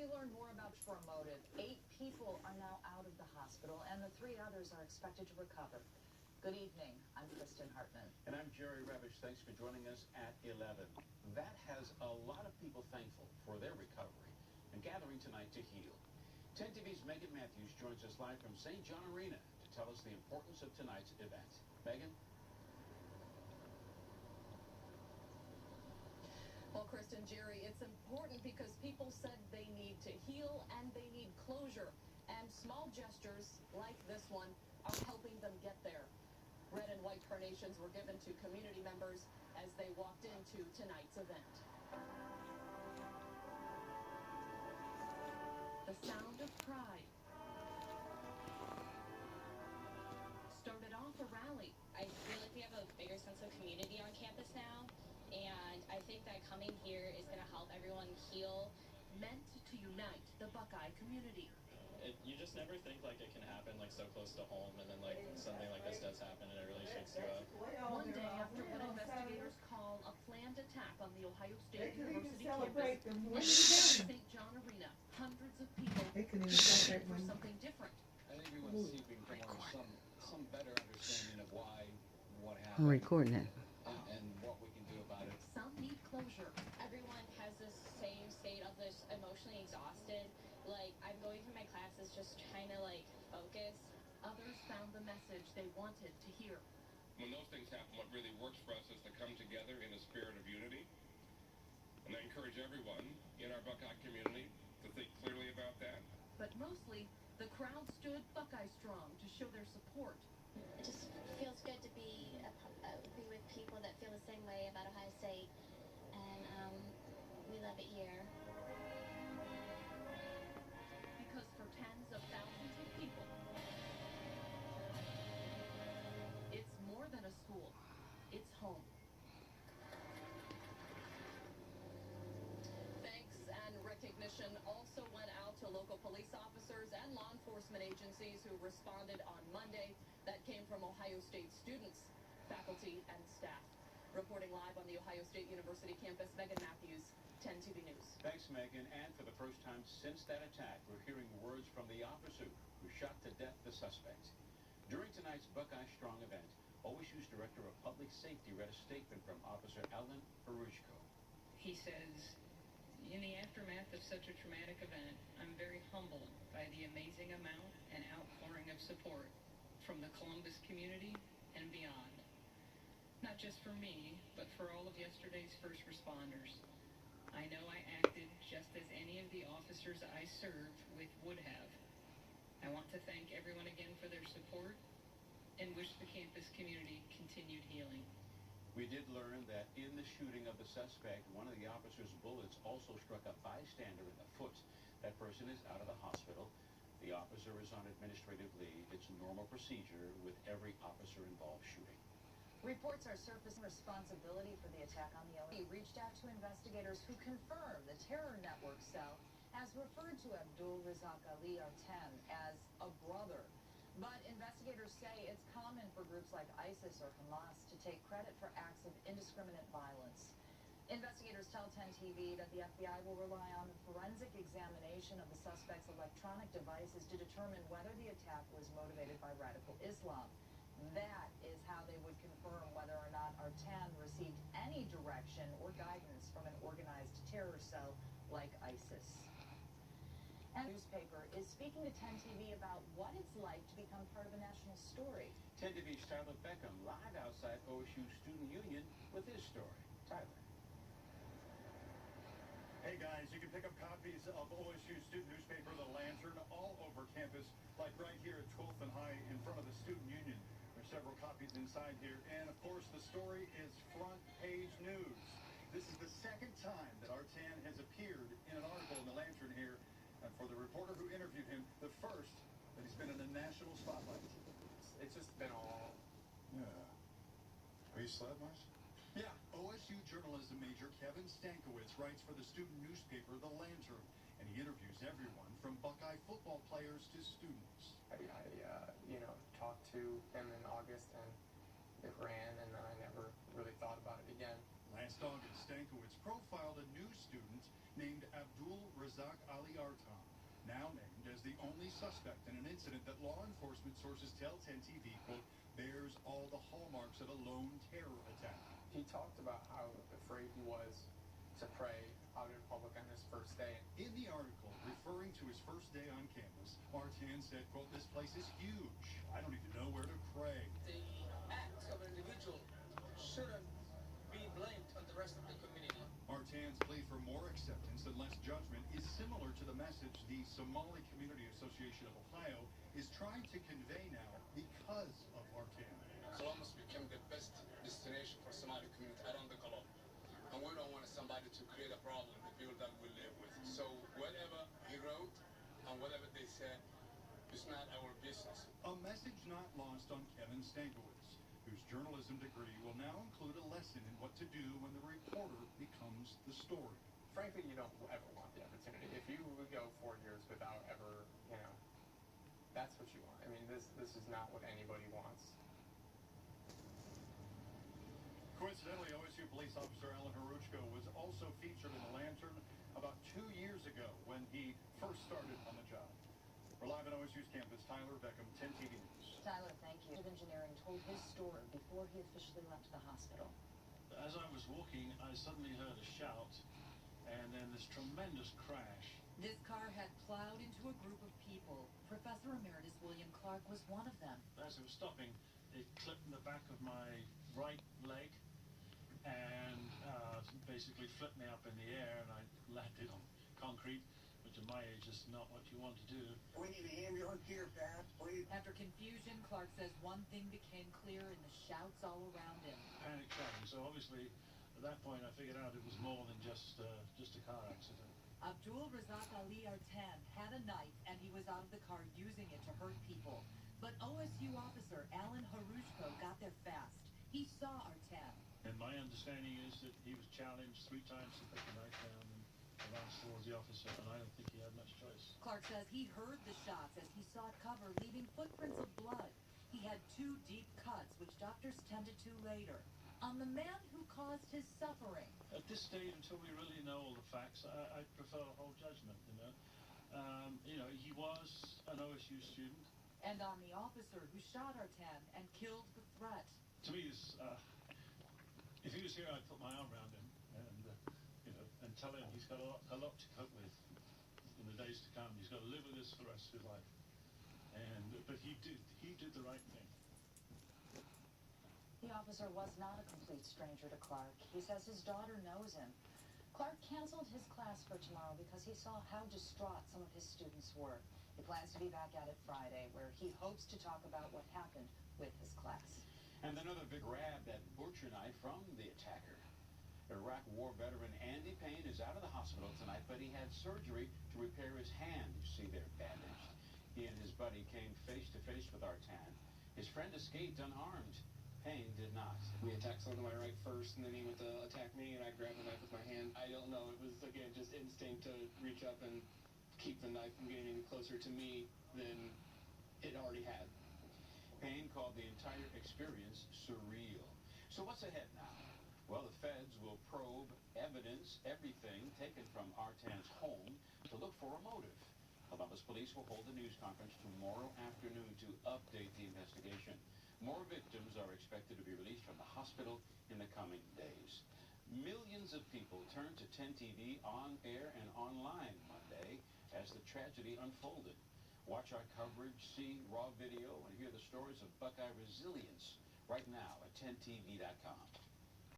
we learned more about for a motive. 8 people are now out of the hospital, and the 3 others are expected to recover. Good evening. I'm Kristen Hartman. And I'm Jerry Revish. Thanks for joining us at 11. That has a lot of people thankful for their recovery and gathering tonight to heal. 10 TV's Megan Matthews joins us live from St. John Arena to tell us the importance of tonight's event. Megan? Well, Kristen, Jerry, it's important because people said they need to heal and they need closure. And small gestures like this one are helping them get there. Red and white carnations were given to community members as they walked into tonight's event. The sound of pride started off a rally. I feel like we have a bigger sense of community on campus now, and I think that coming here is going to help everyone heal. Meant to unite the Buckeye community. You just never think like it can happen like so close to home, and then like something like this does happen and it really shakes you up. One day after what investigators call a planned attack on the Ohio State University campus in St. John Arena, hundreds of people searching for something different. I think everyone's seeking for some better understanding of why, what happened. I'm recording it. And what we can do about it. Some need closure. Everyone has this same state of this emotionally exhausted. Like, I'm going through my classes just trying to, like, focus. Others found the message they wanted to hear. When those things happen, what really works for us is to come together in a spirit of unity. And I encourage everyone in our Buckeye community to think clearly about that. But mostly, the crowd stood Buckeye strong to show their support. It just feels good to be with people that feel the same way about Ohio State. And we love it here. Because for tens of thousands of people, it's more than a school. It's home. Thanks and recognition also went out to local police officers and law enforcement agencies who responded on Monday. That came from Ohio State students, faculty, and staff. Reporting live on the Ohio State University campus, Megan Matthews, 10 TV News. Thanks, Megan. And for the first time since that attack, we're hearing words from the officer who shot to death the suspect. During tonight's Buckeye Strong event, OSU's Director of Public Safety read a statement from Officer Ellen Perushko. He says, in the aftermath of such a traumatic event, I'm very humbled by the amazing amount and outpouring of support from the Columbus community and beyond. Not just for me, but for all of yesterday's first responders. I know I acted just as any of the officers I served with would have. I want to thank everyone again for their support and wish the campus community continued healing. We did learn that in the shooting of the suspect, one of the officer's bullets also struck a bystander in the foot. That person is out of the hospital. The officer is on administrative leave. It's normal procedure with every officer involved shooting. Reports are surfacing responsibility for the attack on the OSU. Reached out to investigators who confirmed the terror network cell has referred to Abdul Razak Ali Artem as a brother. But investigators say it's common for groups like ISIS or Hamas to take credit for acts of indiscriminate violence. Investigators tell 10 TV that the FBI will rely on a forensic examination of the suspect's electronic devices to determine whether the attack was motivated by radical Islam. That is how they would confirm whether or not Artem received any direction or guidance from an organized terror cell like ISIS. And the newspaper is speaking to 10 TV about what it's like to become part of a national story. 10 TV's Tyler Beckham live outside OSU Student Union with his story. Tyler. Hey guys, you can pick up copies of OSU student newspaper, The Lantern, all over campus, like right here at 12th and High in front of the Student Union. There's several copies inside here, and of course the story is front page news. This is the second time that Artem has appeared in an article in The Lantern here, and for the reporter who interviewed him, the first that he's been in the national spotlight. It's just been all... Yeah. Are you sled much? Yeah, OSU journalism major Kevin Stankiewicz writes for the student newspaper The Lantern, and he interviews everyone from Buckeye football players to students. I talked to him in August, and it ran, and then I never really thought about it again. Last August, Stankiewicz profiled a new student named Abdul Razak Ali Artan, now named as the only suspect in an incident that law enforcement sources tell 10TV, quote, bears all the hallmarks of a lone terror attack. He talked about how afraid he was to pray out in public on his first day. In the article, referring to his first day on campus, Artan said, quote, this place is huge. I don't even know where to pray. The acts of an individual shouldn't be blamed on the rest of the community. Artan's plea for more acceptance and less judgment is similar to the message the Somali Community Association of Ohio is trying to convey now because of Artan. Columbus became the best destination for Somali community around the globe. And we don't want somebody to create a problem with the people that we live with. So whatever he wrote and whatever they said, it's not our business. A message not lost on Kevin Stankiewicz, whose journalism degree will now include a lesson in what to do when the reporter becomes the story. Frankly, you don't ever want the opportunity. If you would go 4 years without ever, that's what you want. I mean, this is not what anybody wants. Coincidentally, OSU police officer Alan Haruchko was also featured in the Lantern about 2 years ago when he first started on the job. We're live at OSU's campus. Tyler Beckham, 10TV News. Tyler, thank you. Engineering told his story before he officially left the hospital. As I was walking, I suddenly heard a shout and then this tremendous crash. This car had plowed into a group of people. Professor Emeritus William Clark was one of them. As it was stopping, it clipped in the back of my right leg and basically flipped me up in the air, and I landed on concrete, which at my age is not what you want to do. We need an ambulance here fast, please. After confusion, Clark says one thing became clear in the shouts all around him. Panic shouting. So obviously, at that point, I figured out it was more than just a car accident. Abdul Razak Ali Artan had a knife, and he was out of the car using it to hurt people. But OSU officer Alan Haruchko got there fast. He saw Artan. And my understanding is that he was challenged 3 times to put the knife down and advance towards the officer, and I don't think he had much choice. Clark says he heard the shots as he saw it cover, leaving footprints of blood. He had 2 deep cuts, which doctors tended to later. On the man who caused his suffering. At this stage, until we really know all the facts, I prefer a whole judgment, He was an OSU student. And on the officer who shot Artan and killed the threat. To me, if he was here, I'd put my arm around him and tell him he's got a lot to cope with in the days to come. He's got to live with this for the rest of his life. But he did the right thing. The officer was not a complete stranger to Clark. He says his daughter knows him. Clark canceled his class for tomorrow because he saw how distraught some of his students were. He plans to be back at it Friday, where he hopes to talk about what happened with his class. And another big grab, that butcher knife from the attacker. Iraq War veteran Andy Payne is out of the hospital tonight, but he had surgery to repair his hand. You see there, bandaged. He and his buddy came face to face with Artan. His friend escaped unharmed. Payne did not. We attacked someone to my right first, and then he went to attack me, and I grabbed the knife with my hand. I don't know. It was, again, just instinct to reach up and keep the knife from getting any closer to me than it already had. Payne called the entire experience surreal. So what's ahead now? Well, the feds will probe evidence, everything taken from Artan's home to look for a motive. Columbus police will hold a news conference tomorrow afternoon to update the investigation. More victims are expected to be released from the hospital in the coming days. Millions of people turned to 10 TV on air and online Monday as the tragedy unfolded. Watch our coverage, see raw video, and hear the stories of Buckeye resilience right now at 10tv.com.